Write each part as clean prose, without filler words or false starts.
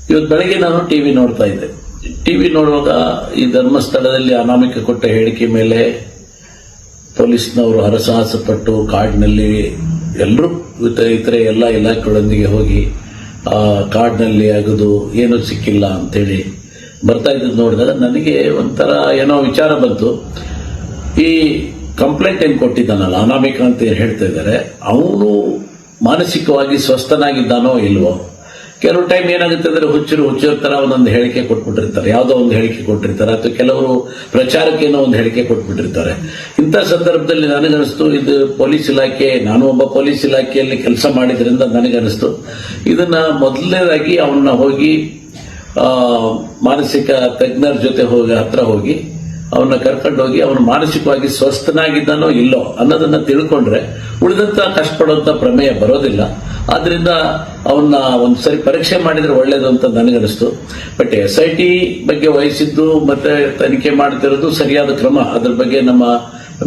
ಇವತ್ತು ಬೆಳಗ್ಗೆ ನಾನು ಟಿವಿ ನೋಡ್ತಾ ಇದ್ದೆ. ಟಿವಿ ನೋಡುವಾಗ ಈ ಧರ್ಮಸ್ಥಳದಲ್ಲಿ ಅನಾಮಿಕ ಕೊಟ್ಟ ಹೇಳಿಕೆ ಮೇಲೆ ಪೊಲೀಸ್ನವರು ಹರಸಾಹಸ ಪಟ್ಟು ಕಾಡಿನಲ್ಲಿ ಎಲ್ಲರೂ ಇತರೆ ಎಲ್ಲ ಇಲಾಖೆಗಳೊಂದಿಗೆ ಹೋಗಿ ಆ ಕಾಡಿನಲ್ಲಿ ಆಗೋದು ಏನೂ ಸಿಕ್ಕಿಲ್ಲ ಅಂತೇಳಿ ಬರ್ತಾ ಇದ್ದದ್ದು ನೋಡಿದಾಗ ನನಗೆ ಒಂಥರ ಏನೋ ವಿಚಾರ ಬಂತು. ಈ ಕಂಪ್ಲೇಂಟ್ ಏನು ಕೊಟ್ಟಿದ್ದಾನಲ್ಲ ಅನಾಮಿಕ ಅಂತ ಏನು ಹೇಳ್ತಾ ಇದ್ದಾರೆ, ಅವನು ಮಾನಸಿಕವಾಗಿ ಸ್ವಸ್ಥನಾಗಿದ್ದಾನೋ ಇಲ್ವೋ. ಕೆಲವು ಟೈಮ್ ಏನಾಗುತ್ತೆ ಅಂದ್ರೆ ಹುಚ್ಚರ ತರ ಒಂದೊಂದು ಹೇಳಿಕೆ ಕೊಟ್ಬಿಟ್ಟಿರ್ತಾರೆ, ಯಾವುದೋ ಒಂದು ಹೇಳಿಕೆ ಕೊಟ್ಟಿರ್ತಾರೆ, ಅಥವಾ ಕೆಲವರು ಪ್ರಚಾರಕ್ಕೇನೋ ಒಂದು ಹೇಳಿಕೆ ಕೊಟ್ಬಿಟ್ಟಿರ್ತಾರೆ. ಇಂಥ ಸಂದರ್ಭದಲ್ಲಿ ನನಗನಿಸ್ತು ಇದು ಪೊಲೀಸ್ ಇಲಾಖೆ, ನಾನು ಒಬ್ಬ ಪೊಲೀಸ್ ಇಲಾಖೆಯಲ್ಲಿ ಕೆಲಸ ಮಾಡಿದ್ರಿಂದ ನನಗನಿಸ್ತು ಇದನ್ನ ಮೊದಲನೇದಾಗಿ ಅವನ್ನ ಹೋಗಿ ಮಾನಸಿಕ ತಜ್ಞರ ಜೊತೆ ಹತ್ರ ಹೋಗಿ ಅವನ್ನ ಕರ್ಕೊಂಡು ಹೋಗಿ ಅವನು ಮಾನಸಿಕವಾಗಿ ಸ್ವಸ್ಥನಾಗಿದ್ದಾನೋ ಇಲ್ಲೋ ಅನ್ನೋದನ್ನ ತಿಳ್ಕೊಂಡ್ರೆ ಉಳಿದಂತ ಕಷ್ಟಪಡುವಂತ ಪ್ರಮೇಯ ಬರೋದಿಲ್ಲ. ಆದ್ರಿಂದ ಅವನ್ನ ಒಂದ್ಸರಿ ಪರೀಕ್ಷೆ ಮಾಡಿದ್ರೆ ಒಳ್ಳೇದು ಅಂತ ನನಗನಿಸ್ತು. ಬಟ್ SIT ಬಗ್ಗೆ ವಹಿಸಿದ್ದು ಮತ್ತೆ ತನಿಖೆ ಮಾಡ್ತಿರೋದು ಸರಿಯಾದ ಕ್ರಮ, ಅದ್ರ ಬಗ್ಗೆ ನಮ್ಮ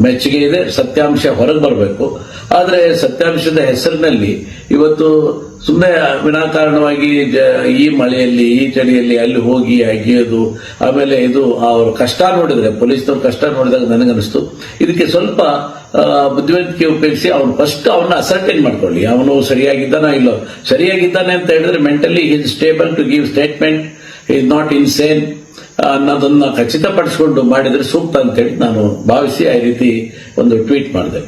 ಮೆಚ್ಚುಗೆ ಇದೆ. ಸತ್ಯಾಂಶ ಹೊರಗೆ ಬರಬೇಕು. ಆದ್ರೆ ಸತ್ಯಾಂಶದ ಹೆಸರಿನಲ್ಲಿ ಇವತ್ತು ಸುಮ್ಮನೆ ವಿನಾಕಾರಣವಾಗಿ ಈ ಮಳೆಯಲ್ಲಿ ಈ ಚಳಿಯಲ್ಲಿ ಅಲ್ಲಿ ಹೋಗಿ ಅಗಿಯೋದು, ಆಮೇಲೆ ಇದು ಅವ್ರ ಕಷ್ಟ ನೋಡಿದ್ರೆ ಪೊಲೀಸ್ನವ್ರ ಕಷ್ಟ ನೋಡಿದಾಗ ನನಗನಿಸ್ತು ಇದಕ್ಕೆ ಸ್ವಲ್ಪ ಬುದ್ಧಿವಂತಿಕೆ ಉಪಯೋಗಿಸಿ ಅವನು ಫಸ್ಟ್ ಅವನ್ನ ಅಸರ್ಟೈನ್ ಮಾಡ್ಕೊಳ್ಳಿ, ಅವನು ಸರಿಯಾಗಿದ್ದಾನೋ ಇಲ್ಲೋ. ಸರಿಯಾಗಿದ್ದಾನೆ ಅಂತ ಹೇಳಿದ್ರೆ mentally is stable to give statement, is not insane ಅನ್ನೋದನ್ನ ಖಚಿತಪಡಿಸಿಕೊಂಡು ಮಾಡಿದ್ರೆ ಸೂಕ್ತ ಅಂತೇಳಿ ನಾನು ಭಾವಿಸಿ ಆ ರೀತಿ ಒಂದು ಟ್ವೀಟ್ ಮಾಡಿದೆ.